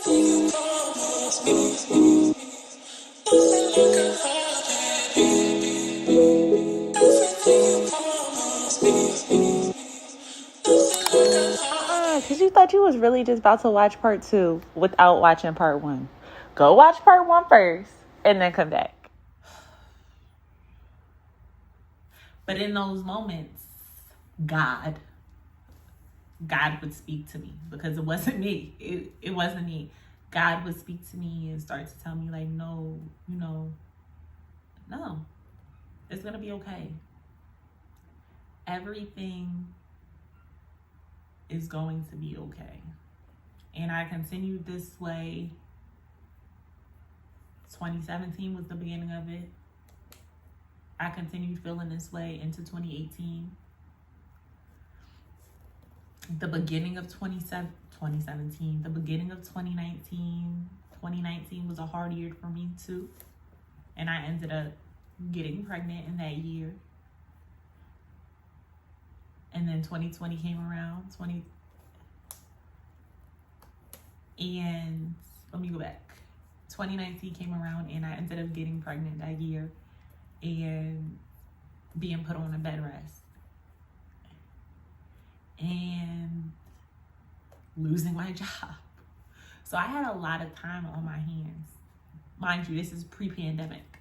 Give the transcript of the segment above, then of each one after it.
Because you thought you was really just about to watch part 2 without watching part 1. Go watch part 1 first and then come back. But in those moments, God would speak to me, because it wasn't me. It wasn't me. God would speak to me and start to tell me, like, no, no, it's going to be okay. Everything is going to be okay. And I continued this way. 2017 was the beginning of it. I continued feeling this way into 2018. The beginning of 2017, the beginning of 2019. 2019 was a hard year for me too. And I ended up getting pregnant in that year. And then 2020 came around. And let me go back. 2019 came around and I ended up getting pregnant that year and being put on a bed rest and losing my job. So I had a lot of time on my hands. Mind you, this is pre-pandemic.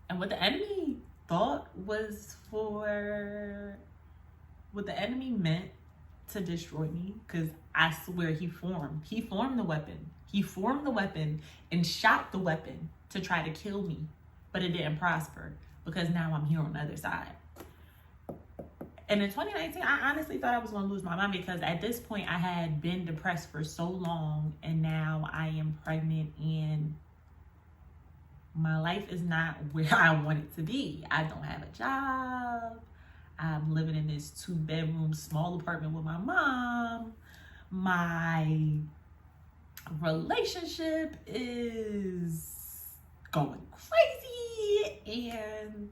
And what the enemy thought was what the enemy meant to destroy me, because I swear he formed the weapon. He formed the weapon and shot the weapon to try to kill me, but it didn't prosper because now I'm here on the other side. And in 2019, I honestly thought I was going to lose my mind, because at this point I had been depressed for so long, and now I am pregnant and my life is not where I want it to be. I don't have a job. I'm living in this 2-bedroom small apartment with my mom. My relationship is going crazy and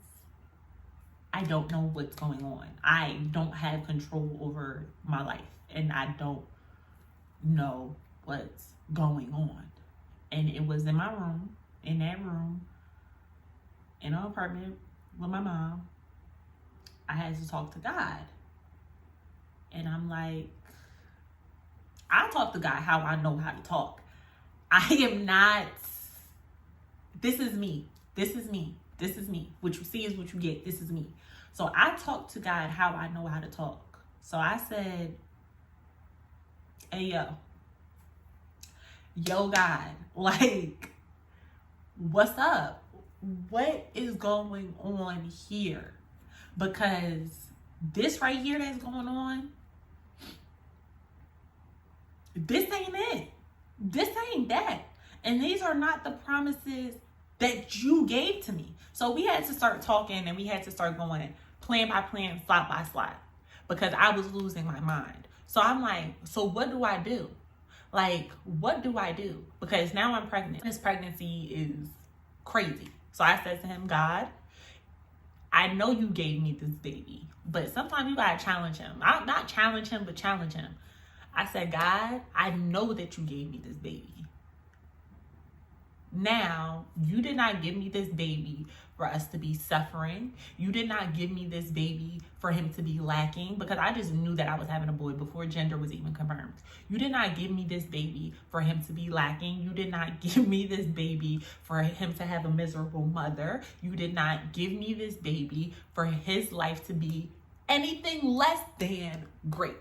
I don't know what's going on. I don't have control over my life and I don't know what's going on. And it was in my room, in that room, in an apartment with my mom. I had to talk to God. And I'm like, I talk to God how I know how to talk. I am not, this is me. This is me. This is me. What you see is what you get. This is me. So I talk to God how I know how to talk. So I said, hey, yo, God, like, what's up? What is going on here? Because this right here that's going on, this ain't it. This ain't that. And these are not the promises that you gave to me. So we had to start talking and we had to start going plan by plan, slot by slot, because I was losing my mind. So I'm like, so what do I do? Like, what do I do? Because now I'm pregnant. This pregnancy is crazy. So I said to him, God, I know you gave me this baby, but sometimes you gotta challenge him. Not challenge him, but challenge him. I said, God, I know that you gave me this baby. Now, you did not give me this baby for us to be suffering. You did not give me this baby for him to be lacking, because I just knew that I was having a boy before gender was even confirmed. You did not give me this baby for him to be lacking. You did not give me this baby for him to have a miserable mother. You did not give me this baby for his life to be anything less than great.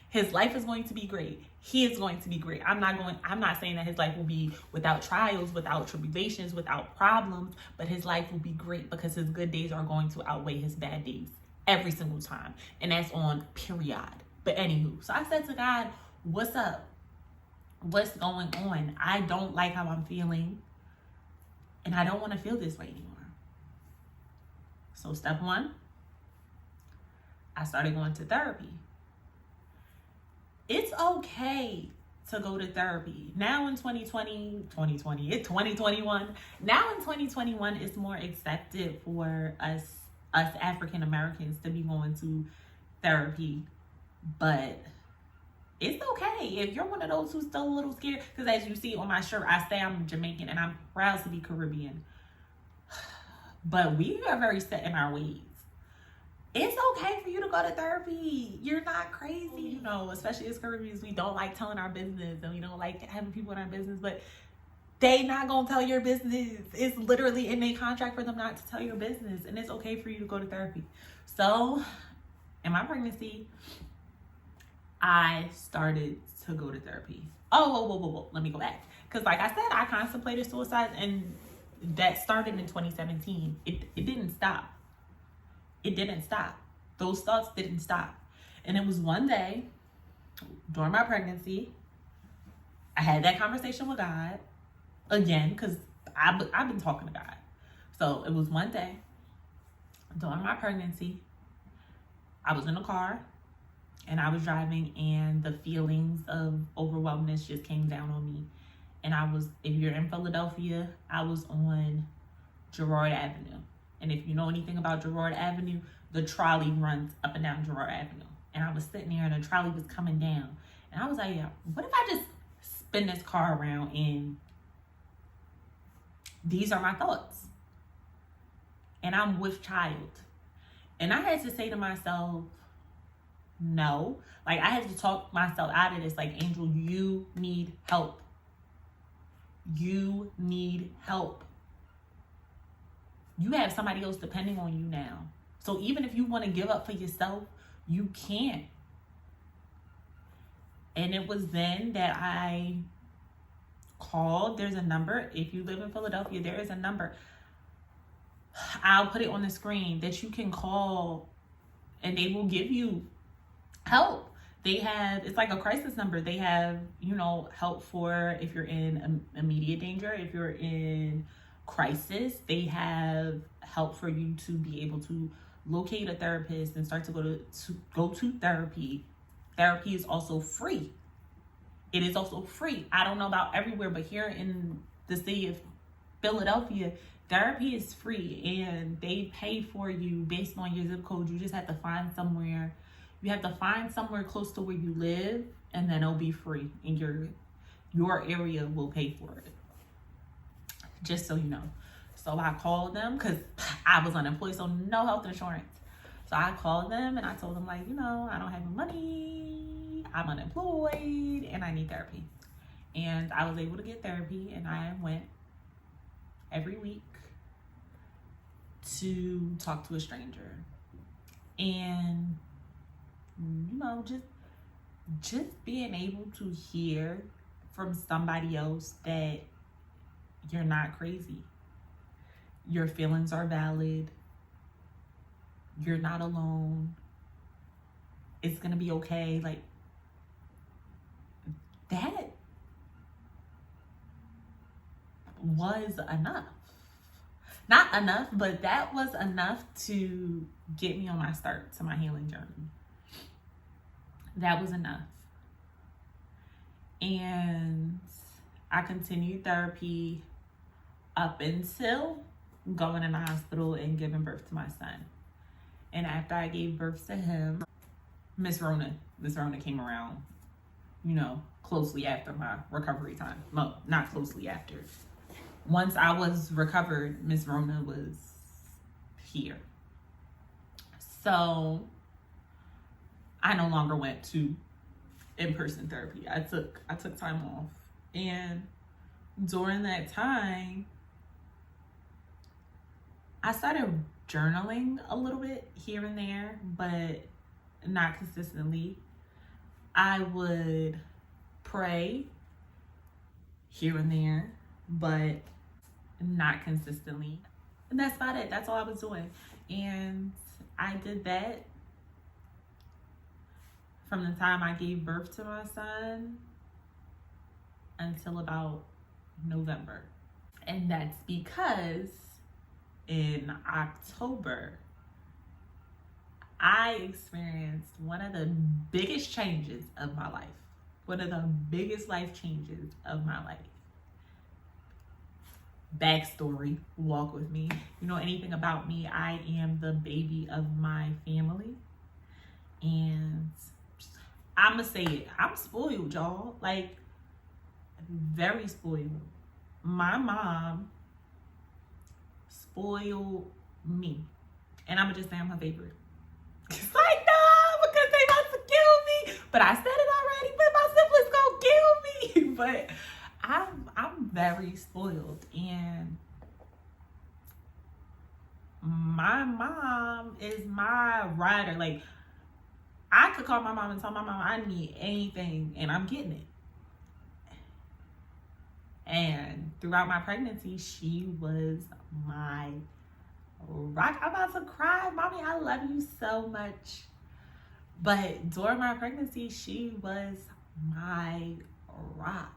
His life is going to be great. He is going to be great. I'm not saying that his life will be without trials, without tribulations, without problems, but his life will be great because his good days are going to outweigh his bad days every single time. And that's on period. But anywho, so I said to God, what's up? What's going on? I don't like how I'm feeling and I don't want to feel this way anymore. So step one, I started going to therapy. It's okay to go to therapy. Now in 2021. Now in 2021, it's more accepted for us African Americans to be going to therapy. But It's okay if you're one of those who's still a little scared. Because as you see on my shirt, I say I'm Jamaican and I'm proud to be Caribbean. But we are very set in our ways. It's okay for you to go to therapy. You're not crazy, you know, especially as Caribbeans, we don't like telling our business and we don't like having people in our business, but they not gonna tell your business. It's literally in their contract for them not to tell your business, and it's okay for you to go to therapy. So in my pregnancy, I started to go to therapy. Whoa. Let me go back. Because like I said, I contemplated suicide, and that started in 2017. It didn't stop. It didn't stop. Those thoughts didn't stop. And it was one day during my pregnancy, I had that conversation with God again, because I've been talking to God. So it was one day during my pregnancy, I was in the car and I was driving, and the feelings of overwhelmness just came down on me. And if you're in Philadelphia, I was on Girard Avenue. And if you know anything about Girard Avenue, the trolley runs up and down Girard Avenue. And I was sitting there and the trolley was coming down. And I was like, yeah, what if I just spin this car around and these are my thoughts? And I'm with child. And I had to say to myself, no. Like, I had to talk myself out of this. Like, Angel, you need help. You need help. You have somebody else depending on you now. So even if you want to give up for yourself, you can't. And it was then that I called. There's a number. If you live in Philadelphia, there is a number. I'll put it on the screen that you can call, and they will give you help. It's like a crisis number. They have, help for if you're in immediate danger, if you're in crisis. They have help for you to be able to locate a therapist and start to go to therapy. Therapy is also free. It is also free. I don't know about everywhere, but here in the city of Philadelphia, therapy is free, and they pay for you based on your zip code. You just have to find somewhere. You have to find somewhere close to where you live, and then it'll be free, and your area will pay for it. Just so you know. So I called them because I was unemployed, so no health insurance. So I called them and I told them, like, I don't have any money, I'm unemployed, and I need therapy. And I was able to get therapy, and I went every week to talk to a stranger. And just being able to hear from somebody else that you're not crazy. Your feelings are valid. You're not alone. It's gonna be okay. Like, that was enough. Not enough, but that was enough to get me on my start to my healing journey. That was enough. And I continued therapy up until going in the hospital and giving birth to my son. And after I gave birth to him, Miss Rona came around, closely after my recovery time. Well, not closely after. Once I was recovered, Miss Rona was here. So I no longer went to in-person therapy. I took time off. And during that time, I started journaling a little bit here and there, but not consistently. I would pray here and there, but not consistently. And that's about it. That's all I was doing. And I did that from the time I gave birth to my son until about November. And that's because in October, I experienced one of the biggest changes of my life. One of the biggest life changes of my life. Backstory, walk with me. You know anything about me, I am the baby of my family. And I'ma say it. I'm spoiled, y'all. Like, very spoiled. My mom spoiled me. And I'ma just say I'm her favorite. It's like, no, because they about to kill me. But I said it already, but my siblings gonna kill me. But I'm very spoiled. And my mom is my rider. Like, I could call my mom and tell my mom I need anything, and I'm getting it. And throughout my pregnancy, she was my rock. I'm about to cry. Mommy, I love you so much. But during my pregnancy, she was my rock.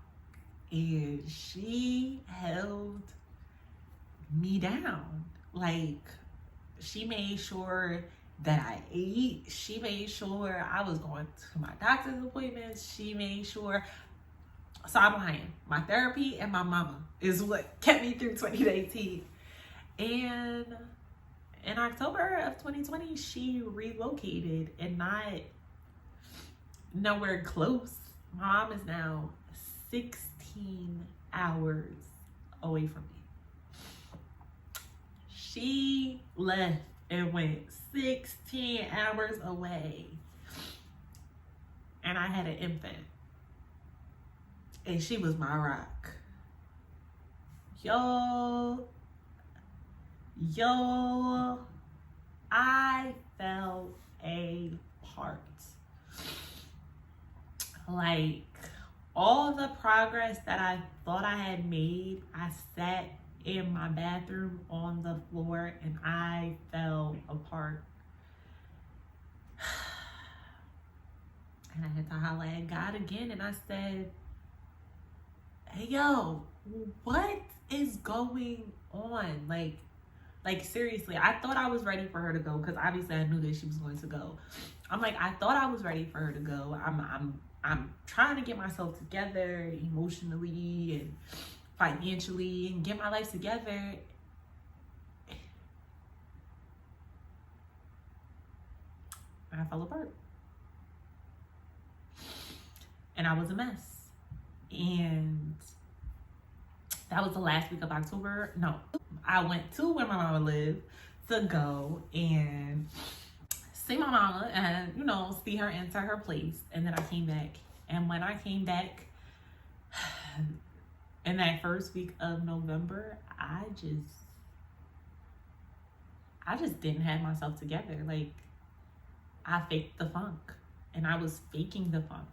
And she held me down. Like, she made sure that I ate. She made sure I was going to my doctor's appointments. She made sure. So I'm lying. My therapy and my mama is what kept me through 2018. And in October of 2020, she relocated and not nowhere close. My mom is now 16 hours away from me. She left and went 16 hours away. And I had an infant. And she was my rock. Yo, I fell apart. Like, all the progress that I thought I had made, I sat in my bathroom on the floor and I fell apart. And I had to holler at God again, and I said, hey, yo, what is going on? Like seriously, I thought I was ready for her to go, because obviously I knew that she was going to go. I'm like, I thought I was ready for her to go. I'm trying to get myself together emotionally and financially and get my life together. And I fell apart. And I was a mess. And that was the last week of October. No, I went to where my mama lived to go and see my mama and, you know, see her enter her place. And then I came back. And when I came back in that first week of November, I just didn't have myself together. Like, I faked the funk, and I was faking the funk.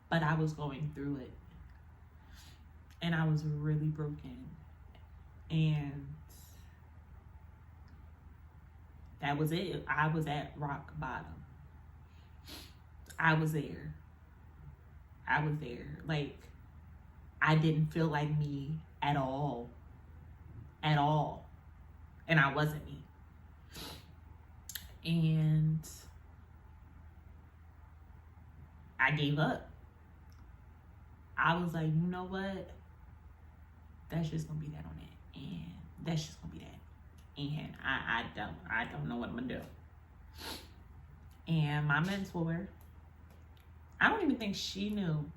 But I was going through it. And I was really broken. And that was it. I was at rock bottom. I was there. Like, I didn't feel like me at all. At all. And I wasn't me. And I gave up. I was like, you know what? That's just gonna be that on it. And that's just gonna be that. And I don't know what I'm gonna do. And my mentor, I don't even think she knew,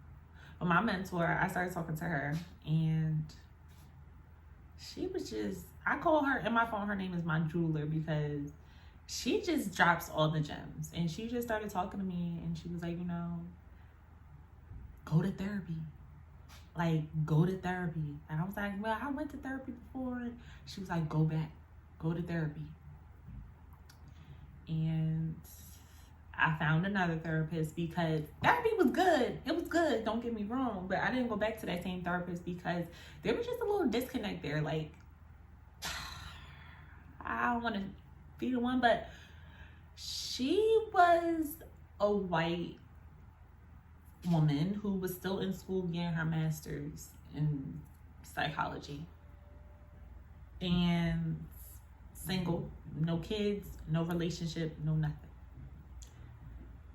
but my mentor, I started talking to her, and she was just, I call her in my phone, her name is my jeweler, because she just drops all the gems. And she just started talking to me, and she was like, you know, go to therapy. Like, go to therapy. And I was like, well, I went to therapy before. And she was like, go back. Go to therapy. And I found another therapist, because therapy was good. It was good. Don't get me wrong. But I didn't go back to that same therapist because there was just a little disconnect there. Like, I don't want to be the one, but she was a white woman who was still in school getting her master's in psychology, and single, no kids, no relationship, no nothing.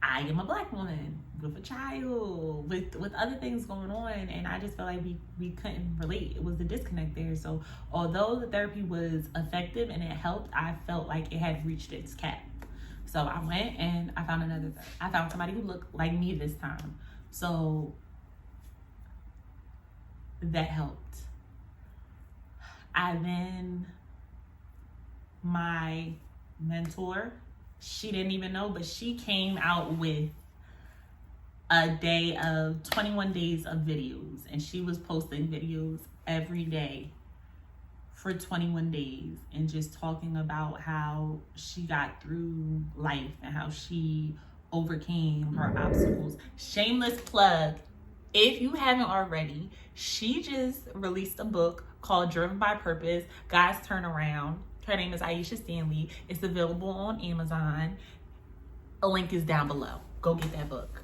I am a black woman with a child, with other things going on, and I just felt like we couldn't relate. It was the disconnect there. So although the therapy was effective and it helped, I felt like it had reached its cap. So I went and I found another thing. I found somebody who looked like me this time. So that helped. My mentor, she didn't even know, but she came out with a day of 21 days of videos, and she was posting videos every day for 21 days and just talking about how she got through life and how she overcame her obstacles. Shameless plug, if you haven't already, she just released a book called Driven by Purpose, God's Turnaround. Her name is Aishia Stanley. It's available on Amazon. A link is down below. Go get that book.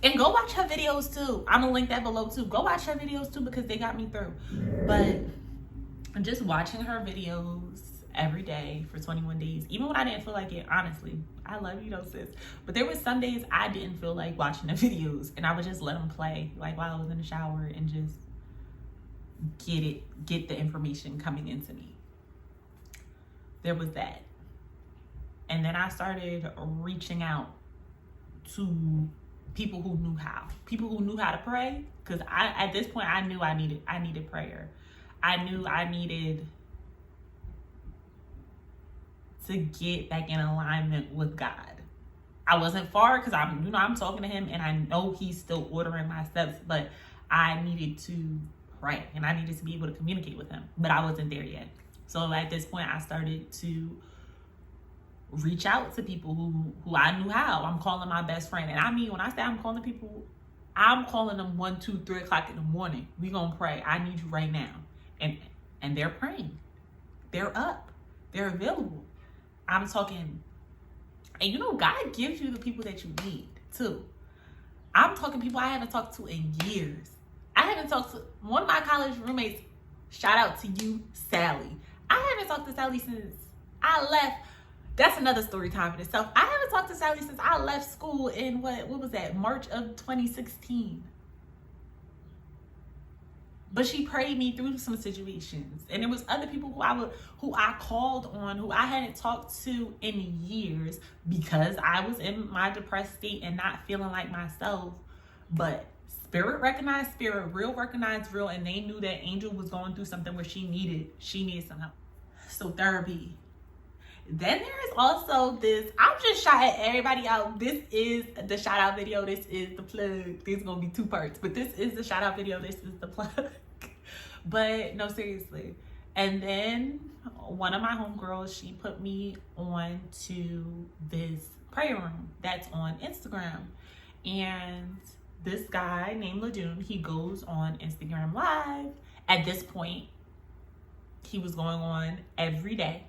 And go watch her videos too. I'm gonna link that below too. Go watch her videos too because they got me through. But just watching her videos every day for 21 days, even when I didn't feel like it, honestly, I love you though, sis. But there was some days I didn't feel like watching the videos, and I would just let them play like while I was in the shower and just get the information coming into me. There was that. And then I started reaching out to people who knew how to pray, because at this point I knew I needed prayer. I knew I needed to get back in alignment with God. I wasn't far because I'm talking to him and I know he's still ordering my steps, but I needed to pray and I needed to be able to communicate with him, but I wasn't there yet. So at this point I started to reach out to people who I knew how. I'm calling my best friend. And I mean, when I say I'm calling people, I'm calling them 1, 2, 3 o'clock in the morning. We gonna pray. I need you right now. And they're praying. They're up. They're available. I'm talking, and God gives you the people that you need too. I'm talking people I haven't talked to in years. I haven't talked to one of my college roommates. Shout out to you, Sally. I haven't talked to Sally since I left. That's another story time in itself. I haven't talked to Sally since I left school in what was that, March of 2016. But she prayed me through some situations. And there was other people who I called on, who I hadn't talked to in years because I was in my depressed state and not feeling like myself. But spirit recognized spirit, real recognized real, and they knew that Angel was going through something where she needed some help. So therapy. Then there is also this, I'm just shouting everybody out. This is the shout out video. This is the plug. There's going to be 2 parts, but this is the shout out video. This is the plug. But no, seriously. And then one of my homegirls, she put me on to this prayer room that's on Instagram. And this guy named Ladoon, he goes on Instagram Live. At this point, he was going on every day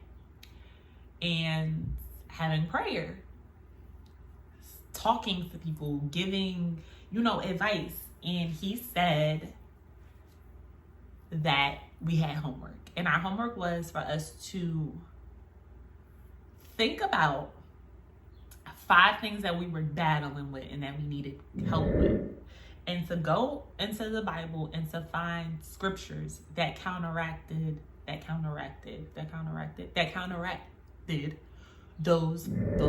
and having prayer, talking to people, giving, advice. And he said that we had homework. And our homework was for us to think about 5 things that we were battling with and that we needed help with. And to go into the Bible and to find scriptures that counteracted those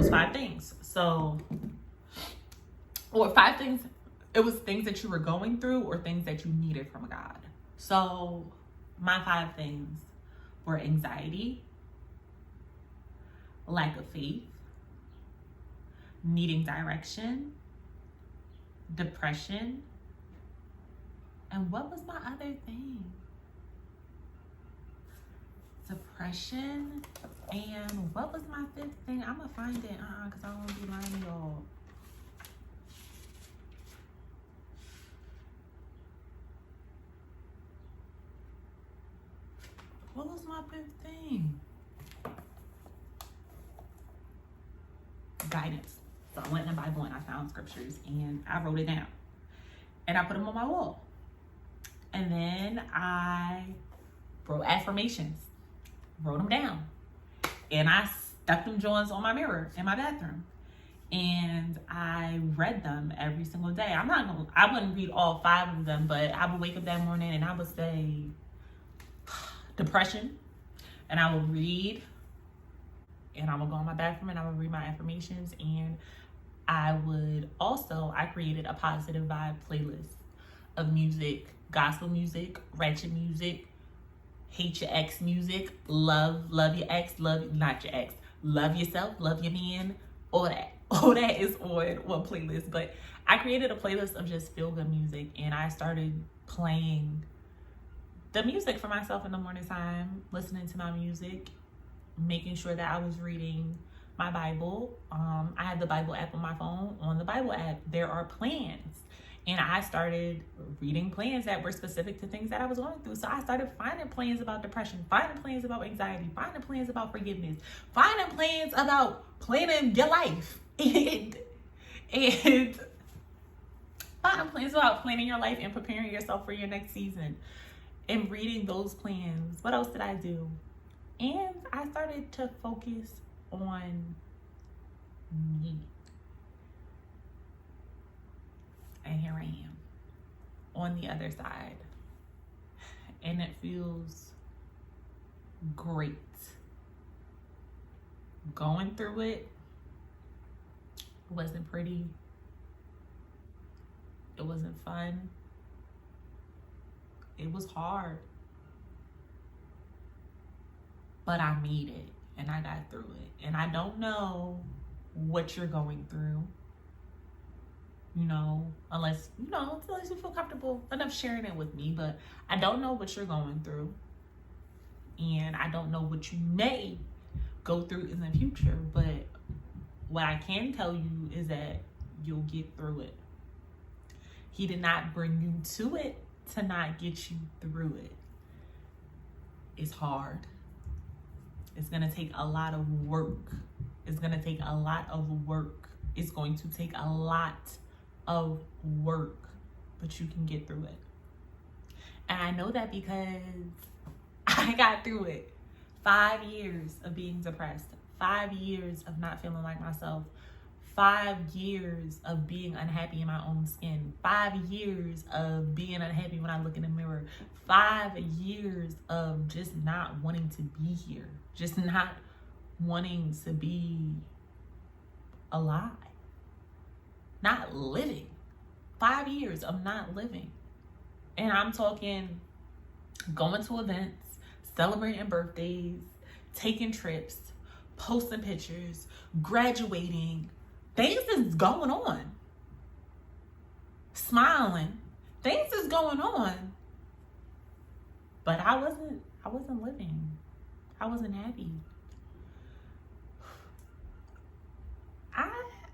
5 things. So, or 5 things, it was things that you were going through or things that you needed from God. So my 5 things were anxiety, lack of faith, needing direction, depression, and what was my other thing? Depression, and what was my 5th thing? I'm gonna find it, because I don't want to be lying to y'all. What was my 5th thing? Guidance. So I went in the Bible and I found scriptures and I wrote it down. And I put them on my wall. And then I wrote affirmations. Wrote them down. And I stuck them joints on my mirror in my bathroom. And I read them every single day. I wouldn't read all 5 of them, but I would wake up that morning and I would say, depression, and I would read and I'm gonna go in my bathroom and I'm gonna read my affirmations. And I created a positive vibe playlist of music, gospel music, ratchet music, hate your ex music, love your ex, not your ex, love yourself, love your man, all that. All that is on one playlist. But I created a playlist of just feel good music, and I started playing the music for myself in the morning time, listening to my music, making sure that I was reading my Bible. I have the Bible app on my phone. On the Bible app, there are plans. And I started reading plans that were specific to things that I was going through. So I started finding plans about depression, finding plans about anxiety, finding plans about forgiveness, finding plans about planning your life. And finding plans about planning your life and preparing yourself for your next season. And reading those plans. What else did I do? And I started to focus on me. And here I am on the other side. And it feels great. Going through it wasn't pretty. It wasn't fun. It was hard. But I made it and I got through it. And I don't know what you're going through. Unless you feel comfortable enough sharing it with me. But I don't know what you're going through. And I don't know what you may go through in the future. But what I can tell you is that you'll get through it. He did not bring you to it to not get you through it. It's hard. It's going to take a lot of work. It's going to take a lot of work. It's going to take a lot of work, but you can get through it. And I know that because I got through it. 5 years of being depressed, 5 years of not feeling like myself, 5 years of being unhappy in my own skin, 5 years of being unhappy when I look in the mirror, 5 years of just not wanting to be here, just not wanting to be alive. Not living. 5 years of not living. And I'm talking going to events, celebrating birthdays, taking trips, posting pictures, graduating. Things is going on. Smiling. Things is going on. But I wasn't living. I wasn't happy.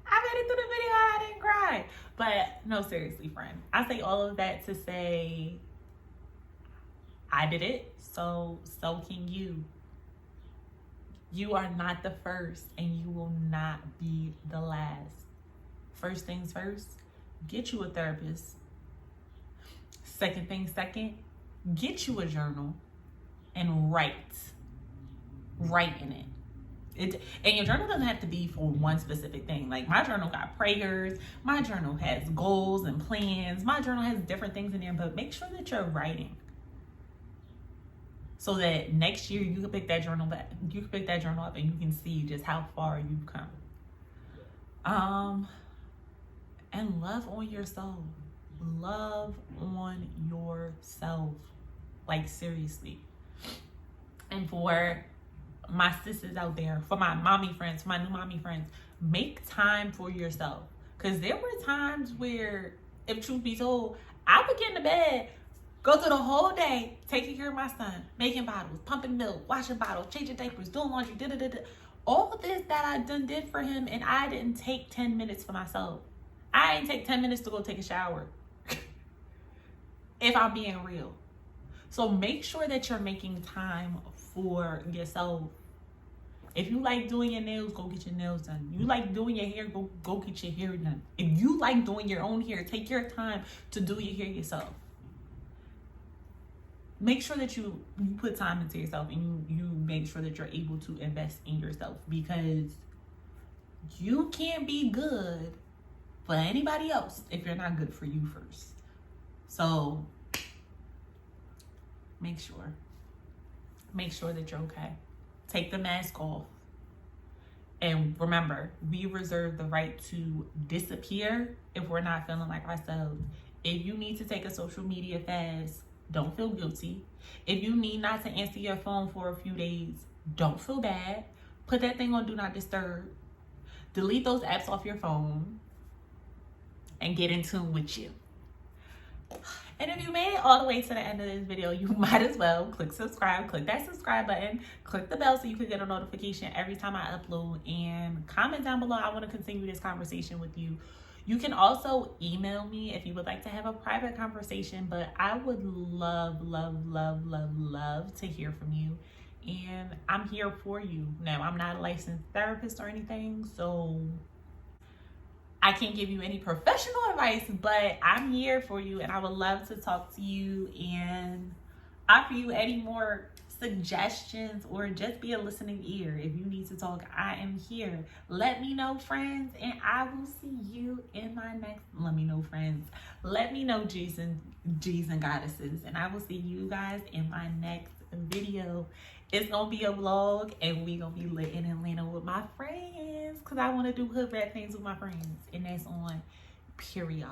I made it through the video. I didn't cry. But no, seriously, friend. I say all of that to say I did it, so can you. You are not the first, and you will not be the last. First things first, get you a therapist. Second thing second, get you a journal and write in it. And your journal doesn't have to be for one specific thing. Like my journal got prayers, my journal has goals and plans, my journal has different things in there, but make sure that you're writing. So that next year you can pick that journal back. You can pick that journal up and you can see just how far you've come. And love on yourself. Love on yourself. Like seriously. And for my sisters out there, for my mommy friends, for my new mommy friends, make time for yourself. Because there were times where, if truth be told, I would get into bed, go through the whole day taking care of my son, making bottles, pumping milk, washing bottles, changing diapers, doing laundry, all of this that I done did for him, and I didn't take 10 minutes for myself. I didn't take 10 minutes to go take a shower. If I'm being real. So make sure that you're making time for yourself. If you like doing your nails, go get your nails done. You like doing your hair, go get your hair done. If you like doing your own hair, take your time to do your hair yourself. Make sure that you put time into yourself, and you make sure that you're able to invest in yourself, because you can't be good for anybody else if you're not good for you first. So make sure that you're okay. Take the mask off. And remember, we reserve the right to disappear if we're not feeling like ourselves. If you need to take a social media fast, don't feel guilty. If you need not to answer your phone for a few days, don't feel bad. Put that thing on Do Not Disturb. Delete those apps off your phone and get in tune with you. And if you made it all the way to the end of this video, you might as well click subscribe, click that subscribe button, click the bell so you can get a notification every time I upload, and comment down below. I want to continue this conversation with you. You can also email me if you would like to have a private conversation, but I would love to hear from you. And I'm here for you. Now, I'm not a licensed therapist or anything, so I can't give you any professional advice, but I'm here for you, and I would love to talk to you and offer you any more suggestions or just be a listening ear. If you need to talk, I am here. Let me know, friends, and I will see you in my next. Let me know, friends. Let me know, G's and goddesses, and I will see you guys in my next video. It's gonna be a vlog, and we gonna be lit in Atlanta with my friends, because I want to do hood rat things with my friends, and that's on period.